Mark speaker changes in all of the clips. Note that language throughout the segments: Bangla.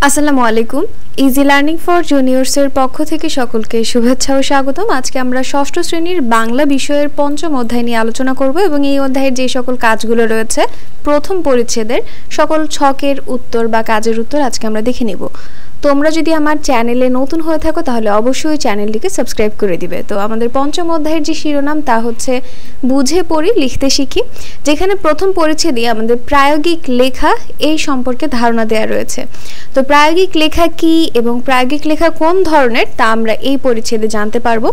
Speaker 1: আসসালামু আলাইকুম। ইজি লার্নিং ফর জুনিয়র্সের পক্ষ থেকে সকলকে শুভেচ্ছা ও স্বাগতম। আজকে আমরা ষষ্ঠ শ্রেণীর বাংলা বিষয়ের পঞ্চম অধ্যায় নিয়ে আলোচনা করব এবং এই অধ্যায়ের যে সকল কাজগুলো রয়েছে প্রথম পরিচ্ছেদের সকল ছকের উত্তর বা কাজের উত্তর আজকে আমরা দেখে নেব। তোমরা যদি আমার চ্যানেলে নতুন হয়ে থাকো তাহলে অবশ্যই চ্যানেলটিকে সাবস্ক্রাইব করে দিবে। তো আমাদের পঞ্চম অধ্যায়ের যে শিরোনাম তা হচ্ছে বুঝে পড়ি লিখতে শিখি, যেখানে প্রথম পরিচ্ছেদে আমাদের প্রায়োগিক লেখা এই সম্পর্কে ধারণা দেওয়া রয়েছে। তো প্রায়োগিক লেখা কি এবং প্রায়োগিক লেখা কোন ধরনের তা আমরা এই পরিচ্ছেদে জানতে পারবো।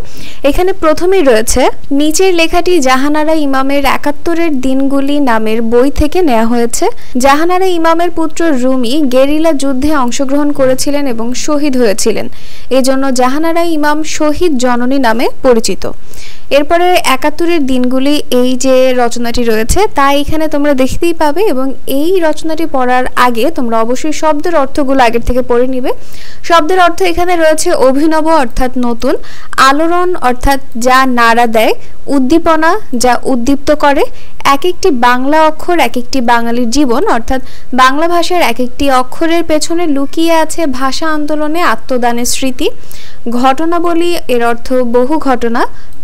Speaker 1: এখানে প্রথমেই রয়েছে নিচের লেখাটি জাহানারা ইমামের ৭১-এর দিনগুলি নামের বই থেকে নেওয়া হয়েছে। জাহানারা ইমামের পুত্র রুমি গেরিলা যুদ্ধে অংশগ্রহণ করেছিলেন এবং শহীদ হয়েছিলেন, এজন্য জাহানারা ইমাম শহীদ জননী নামে পরিচিত। এরপরে ৭১-এর দিনগুলি এই যে রচনাটি রয়েছে তা এখানে তোমরা দেখতেই পাবে এবং এই রচনাটি পড়ার আগে তোমরা অবশ্যই শব্দের অর্থগুলো আগের থেকে পড়ে নিবে। শব্দের অর্থ এখানে রয়েছে অভিনব অর্থাৎ নতুন, আলোড়ন অর্থাৎ যা নাড়া দেয়, উদ্দীপনা যা উদ্দীপ্ত করে, এক একটি বাংলা অক্ষর এক একটি বাঙালির জীবন অর্থাৎ বাংলা ভাষার এক একটি অক্ষরের পেছনে লুকিয়ে আছে ভাষা আন্দোলনে আত্মদানের স্মৃতি, ঘটনাবলী এর অর্থ বহু ঘটনা,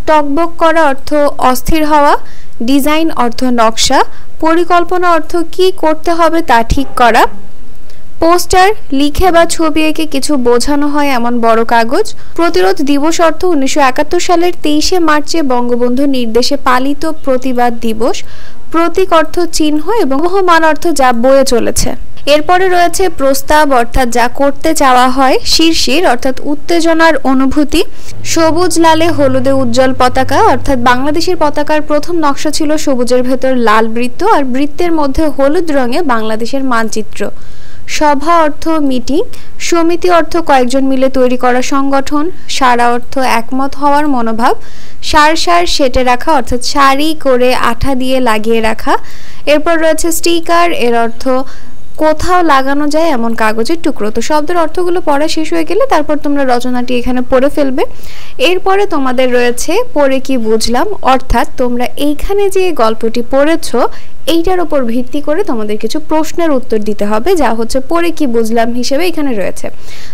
Speaker 1: টকবক করা অর্থ অস্থির হওয়া, ডিজাইন অর্থ নকশা, পরিকল্পনা অর্থ কি করতে হবে তা ঠিক করা, পোস্টার লিখে বা ছবি এঁকে কিছু বোঝানো হয় এমন বড় কাগজ, প্রতিরোধ দিবস অর্থ ১৯৭১ সালের ২৩শে মার্চে বঙ্গবন্ধুর নির্দেশে পালিত প্রতিবাদ দিবস, প্রতীক অর্থ চিহ্ন এবং বহমান অর্থ যা বয়ে চলেছে। এরপরে রয়েছে প্রস্তাব অর্থাৎ যা করতে চাওয়া হয়, শিরশির অর্থাৎ উত্তেজনার অনুভূতি, সবুজ লালে হলুদে উজ্জ্বল পতাকা অর্থাৎ বাংলাদেশের পতাকার প্রথম নকশা ছিল সবুজের ভেতর লাল বৃত্ত আর বৃত্তের মধ্যে হলুদ রঙে বাংলাদেশের মানচিত্র, সভা অর্থ মিটিং, সমিতি অর্থ কয়েকজন মিলে তৈরি করা সংগঠন, সারা অর্থ একমত হওয়ার মনোভাব, সার সেটে রাখা অর্থাৎ সারি করে আঠা দিয়ে লাগিয়ে রাখা। এরপর রয়েছে স্টিকার, এর অর্থ কোথাও লাগানো যায় এমন কাগজের টুকরো। তো শব্দের অর্থগুলো পড়া শেষ হয়ে গেলে তারপর তোমরা রচনাটি এখানে পড়ে ফেলবে। এরপরে তোমাদের রয়েছে পড়ে কি বুঝলাম, অর্থাৎ তোমরা এইখানে যে গল্পটি পড়েছো এইটার উপর ভিত্তি করে তোমাদের কিছু প্রশ্নের উত্তর দিতে হবে, যা হচ্ছে পড়ে কি বুঝলাম হিসেবে এখানে রয়েছে।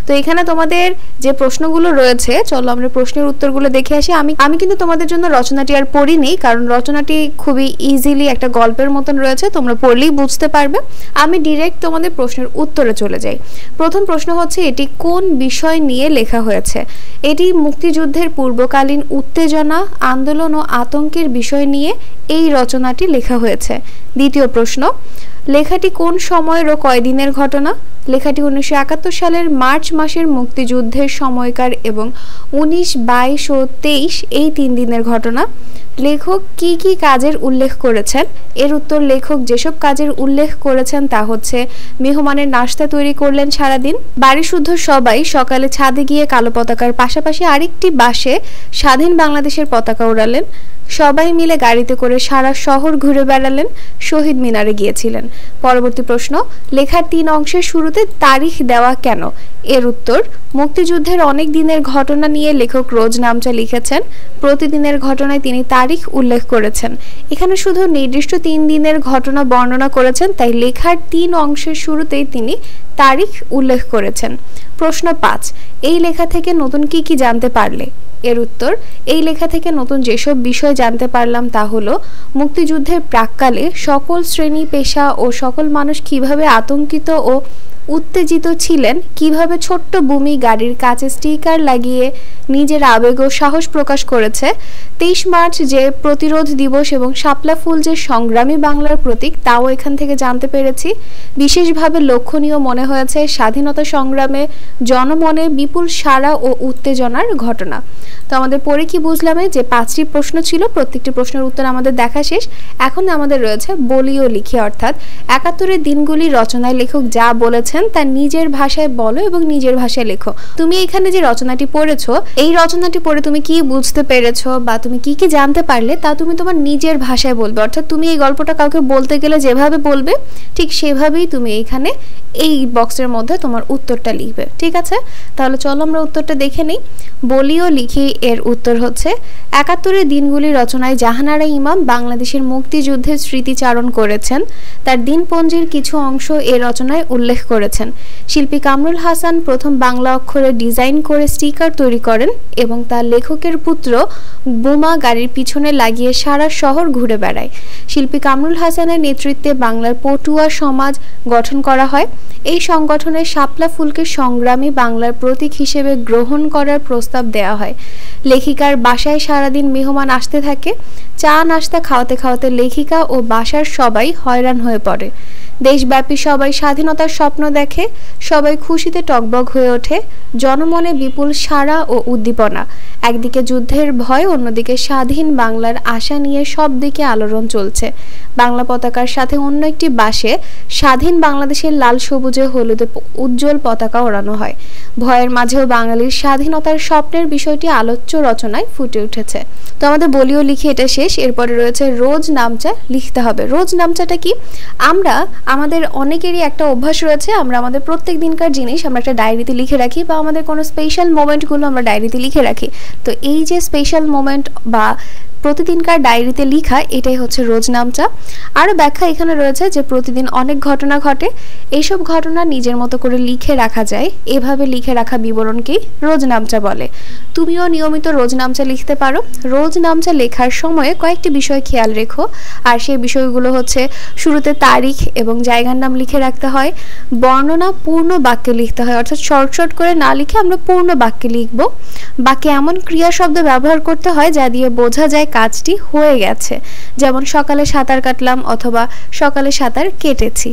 Speaker 1: তো এখানে তোমাদের যে প্রশ্নগুলো রয়েছে চলো আমরা প্রশ্নের উত্তরগুলো দেখে আসি। আমি কিন্তু তোমাদের জন্য রচনাটি আর পড়িনি, কারণ রচনাটি খুবই ইজিলি একটা গল্পের মতন রয়েছে, তোমরা পড়লেই বুঝতে পারবে। আমি ডিরেক্ট তোমাদের প্রশ্নের উত্তরে চলে যাই। প্রথম প্রশ্ন হচ্ছে এটি কোন বিষয় নিয়ে লেখা হয়েছে? এটি মুক্তিযুদ্ধের পূর্বকালীন উত্তেজনা, আন্দোলন ও আতঙ্কের বিষয় নিয়ে এই রচনাটি লেখা হয়েছে। দ্বিতীয় প্রশ্ন, লেখাটি কোন সময়ের ও কয়দিনের ঘটনা? লেখাটি ১৯৭১ সালের মার্চ মাসের মুক্তিযুদ্ধের সময়কার এবং ১৯, ২২ ও ২৩ এই ৩ দিনের ঘটনা। লেখক কি কি কাজের উল্লেখ করেছেন? এর উত্তর, লেখক যেসব কাজের উল্লেখ করেছেন তা হচ্ছে মেহমানের নাস্তা তৈরি করলেন সারাদিন, বাড়ি শুদ্ধ সবাই সকালে ছাদে গিয়ে কালো পতাকার পাশাপাশি আরেকটি বাসে স্বাধীন বাংলাদেশের পতাকা উড়ালেন, সবাই মিলে গাড়িতে করে সারা শহর ঘুরে বেড়ালেন, শহীদ মিনারে গিয়েছিলেন। পরবর্তী প্রশ্ন, লেখার ৩ অংশের শুরুতে তারিখ দেওয়া কেন? এর উত্তর, মুক্তিযুদ্ধের অনেক দিনের ঘটনা নিয়ে লেখক রোজ নামচা লিখেছেন, প্রতিদিনের ঘটনায় তিনি তারিখ উল্লেখ করেছেন। এখানে শুধু নির্দিষ্ট ৩ দিনের ঘটনা বর্ণনা করেছেন, তাই লেখার ৩ অংশের শুরুতেই তিনি তারিখ উল্লেখ করেছেন। প্রশ্ন ৫, এই লেখা থেকে নতুন কি কি জানতে পারলে? এর উত্তর, এই লেখা থেকে নতুন যেসব বিষয় জানতে পারলাম তা হলো মুক্তিযুদ্ধের প্রাক্কালে সকল শ্রেণী পেশা ও সকল মানুষ কিভাবে আতঙ্কিত ও উত্তেজিত ছিলেন, কিভাবে ছোট্ট বুমি গাড়ির কাছে স্টিকার লাগিয়ে নিজের আবেগ ও সাহস প্রকাশ করেছে, ২৩ মার্চ যে প্রতিরোধ দিবস এবং শাপলা ফুল যে সংগ্রামী বাংলার প্রতীক তাও এখান থেকে জানতে পেরেছি। বিশেষভাবে লক্ষণীয় মনে হয়েছে স্বাধীনতা সংগ্রামে জনমনে বিপুল সাড়া ও উত্তেজনার ঘটনা। তো আমাদের পড়ে কি বুঝলামে যে ৫টি প্রশ্ন ছিল, প্রত্যেকটি প্রশ্নের উত্তর আমাদের দেখা শেষ। এখন আমাদের রয়েছে বলি ও লিখি, অর্থাৎ ৭১-এর দিনগুলি রচনায় লেখক যা বলেছেন তা নিজের ভাষায় বলো এবং নিজের ভাষায় লেখো। তুমি এখানে যে রচনাটি পড়েছো এই রচনাটি পড়ে তুমি কি বুঝতে পেরেছো বা তুমি কি কি জানতে পারলে তা তুমি তোমার নিজের ভাষায় বলবে, অর্থাৎ তুমি এই গল্পটা কাউকে বলতে গেলে যেভাবে বলবে ঠিক সেভাবেই তুমি এখানে এই বক্সের মধ্যে তোমার উত্তরটা লিখবে। ঠিক আছে, তাহলে চলো আমরা উত্তরটা দেখে নিই। বলি ও লিখি এর উত্তর হচ্ছে ৭১-এর দিনগুলি রচনায় জাহানারা ইমাম বাংলাদেশের মুক্তিযুদ্ধের স্মৃতিচারণ করেছেন। তার দিনপঞ্জির কিছু অংশ এ রচনায় উল্লেখ করেছেন। করেছেন। শিল্পী কামরুল হাসান প্রথম বাংলা অক্ষরে ডিজাইন করে স্টিকার তৈরি করেন এবং তার লেখকের পুত্র বোমা গাড়ির পিছনে লাগিয়ে সারা শহর ঘুরে বেড়ায়। শিল্পী কামরুল হাসানের নেতৃত্বে বাংলার পটুয়া সমাজ গঠন করা হয়। এই সংগঠনে শাপলা ফুলকে সংগ্রামী বাংলার প্রতীক হিসেবে গ্রহণ করার প্রস্তাব দেওয়া হয়। লেখিকার বাসায় সারাদিন মেহমান আসতে থাকে। চা নাস্তা খাওয়াতে খাওয়াতে লেখিকা ও বাসার সবাই হয়রান হয়ে পড়ে। দেশব্যাপী সবাই স্বাধীনতার স্বপ্ন দেখে, সবাই খুশিতে টগবগ হয়ে ওঠে, জনমনে বিপুল সাড়া ও উদ্দীপনা। একদিকে যুদ্ধের ভয়, অন্যদিকে স্বাধীন বাংলার আশা নিয়ে সব দিকে আলোড়ন চলছে। বাংলা পতাকার সাথে অন্য একটি বাসে স্বাধীন বাংলাদেশের লাল সবুজে হলুদে উজ্জ্বল পতাকা ওড়ানো হয়। ভয়ের মাঝেও বাঙালির স্বাধীনতার স্বপ্নের বিষয়টি আলোচ্য রচনায় ফুটে উঠেছে। তো আমাদের বলিও লিখে এটা শেষ। এরপরে রয়েছে রোজ নামচা লিখতে হবে। রোজ নামচাটা কি? আমরা আমাদের অনেকেরই একটা অভ্যাস রয়েছে, আমরা আমাদের প্রত্যেক দিনকার জিনিস আমরা একটা ডায়েরিতে লিখে রাখি বা আমাদের কোনো স্পেশাল মোমেন্টগুলো আমরা ডায়েরিতে লিখে রাখি। তো এই যে স্পেশাল মোমেন্ট বা প্রতিদিনকার ডায়েরিতে লেখা, এটাই হচ্ছে রোজ নামচা। আরও ব্যাখ্যা এখানে রয়েছে যে প্রতিদিন অনেক ঘটনা ঘটে, এইসব ঘটনা নিজের মতো করে লিখে রাখা যায়। এভাবে লিখে রাখা বিবরণকেই রোজ নামচা বলে। তুমিও নিয়মিত রোজ নামচা লিখতে পারো। রোজ নামচা লেখার সময়ে কয়েকটি বিষয় খেয়াল রেখো, আর সেই বিষয়গুলো হচ্ছে শুরুতে তারিখ এবং জায়গার নাম লিখে রাখতে হয়। বর্ণনা পূর্ণ বাক্যে লিখতে হয়, অর্থাৎ শর্ট শর্ট করে না লিখে আমরা পূর্ণ বাক্যে লিখব। বাক্যে এমন ক্রিয়া শব্দ ব্যবহার করতে হয় যা দিয়ে বোঝা যায় কাজটি হয়ে গেছে, যেমন সকালে সাঁতার কাটলাম অথবা সকালে সাঁতার কেটেছি।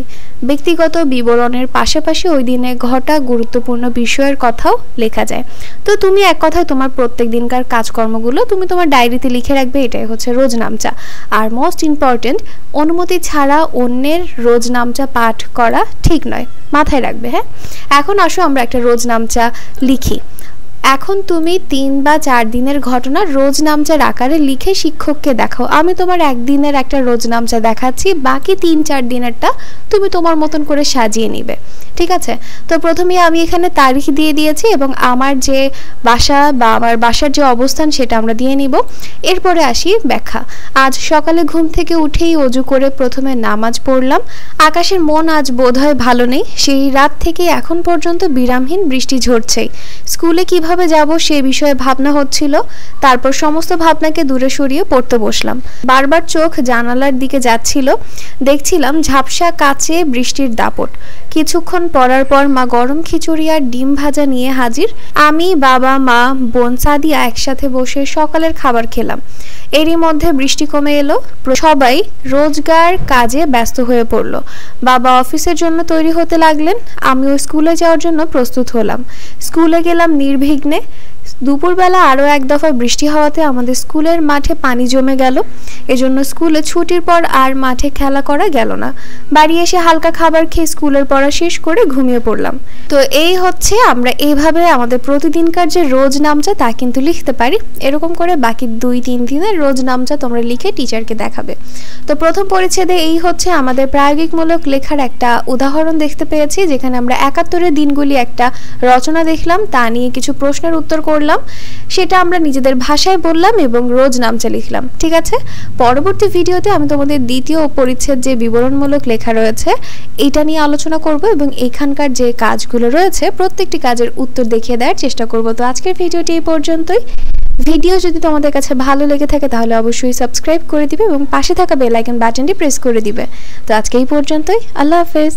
Speaker 1: ব্যক্তিগত বিবরণের পাশাপাশি ওই দিনে ঘটা গুরুত্বপূর্ণ বিষয়ের কথাও লেখা যায়। তো তুমি এক কথায় তোমার প্রত্যেক দিনকার কাজকর্মগুলো তুমি তোমার ডায়েরিতে লিখে রাখবে, এটাই হচ্ছে রোজ নামচা। আর মোস্ট ইম্পর্টেন্ট, অনুমতি ছাড়া অন্যের রোজ নামচা পাঠ করা ঠিক নয়, মাথায় রাখবে। হ্যাঁ, এখন আসো আমরা একটা রোজ নামচা লিখি। এখন তুমি 3 বা 4 দিনের ঘটনা রোজ নামচার আকারে লিখে শিক্ষককে দেখাও। আমি তোমার একদিনের একটা রোজ নামচা দেখাচ্ছি, বাকি 3-4 দিনেরটা তুমি তোমার মতন করে সাজিয়ে নিবে, ঠিক আছে? তো প্রথমে আমি এখানে তারিখ দিয়ে দিয়েছি এবং আমার যে বাসা বা আমার বাসার যে অবস্থান সেটা আমরা দিয়ে নিব। এরপরে আসি ব্যাখ্যা। আজ সকালে ঘুম থেকে উঠেই অজু করে প্রথমে নামাজ পড়লাম। আকাশের মন আজ বোধহয় ভালো নেই। সেই রাত থেকে এখন পর্যন্ত বিরামহীন বৃষ্টি ঝরছেই। স্কুলে কিভাবে যাব সে বিষয়ে ভাবনা হচ্ছিল। তারপর সমস্ত ভাবনাকে দূরে সরিয়ে পড়তে বসলাম। বারবার চোখ জানালার দিকে যাচ্ছিল, দেখছিলাম ঝাপসা কাচে বৃষ্টির দাপট। কিছুক্ষণ পড়ার পর মা গরম খিচুড়ি আর ডিম ভাজা নিয়ে হাজির। আমি, বাবা, মা, বোন সাদিয়া একসাথে বসে সকালের খাবার খেলাম। এরই মধ্যে বৃষ্টি কমে এলো। সবাই রোজগার কাজে ব্যস্ত হয়ে পড়ল। বাবা অফিসের জন্য তৈরি হতে লাগলেন, আমিও স্কুলে যাওয়ার জন্য প্রস্তুত হলাম। স্কুলে গেলাম নির্বিঘ্নে। দুপুরবেলা আরও এক দফা বৃষ্টি হওয়াতে আমাদের স্কুলের মাঠে পানি জমে গেল। এজন্য স্কুলে ছুটির পর আর মাঠে খেলা করা গেল না। বাড়ি এসে হালকা খাবার খেয়ে স্কুলের পড়া শেষ করে ঘুমিয়ে পড়লাম। তো এই হচ্ছে আমরা এইভাবে আমাদের প্রতিদিনকার যে রোজ নামচা তা কিন্তু লিখতে পারি। এরকম করে বাকি 2-3 দিনের রোজ নামচা তোমরা লিখে টিচারকে দেখাবে। তো প্রথম পরিচ্ছেদে এই হচ্ছে আমাদের প্রায়োগিকমূলক লেখার একটা উদাহরণ দেখতে পেয়েছি, যেখানে আমরা 71-এর দিনগুলি একটা রচনা দেখলাম, তা নিয়ে কিছু প্রশ্নের উত্তর করলাম, সেটা আমরা নিজেদের ভাষায় বললাম এবং রোজ নামচা লিখলাম, ঠিক আছে? পরবর্তী ভিডিওতে আমি তোমাদের দ্বিতীয় পরিচ্ছেদ যে বিবরণমূলক লেখা রয়েছে এটা নিয়ে আলোচনা করব এবং এখানকার যে কাজগুলো রয়েছে প্রত্যেকটি কাজের উত্তর দেখিয়ে দেওয়ার চেষ্টা করব। তো আজকের ভিডিওটি এই পর্যন্তই। ভিডিও যদি তোমাদের কাছে ভালো লেগে থাকে তাহলে অবশ্যই সাবস্ক্রাইব করে দিবে এবং পাশে থাকা বেল আইকন বাটনটি প্রেস করে দিবে। তো আজকে এই পর্যন্তই। আল্লাহ হাফেজ।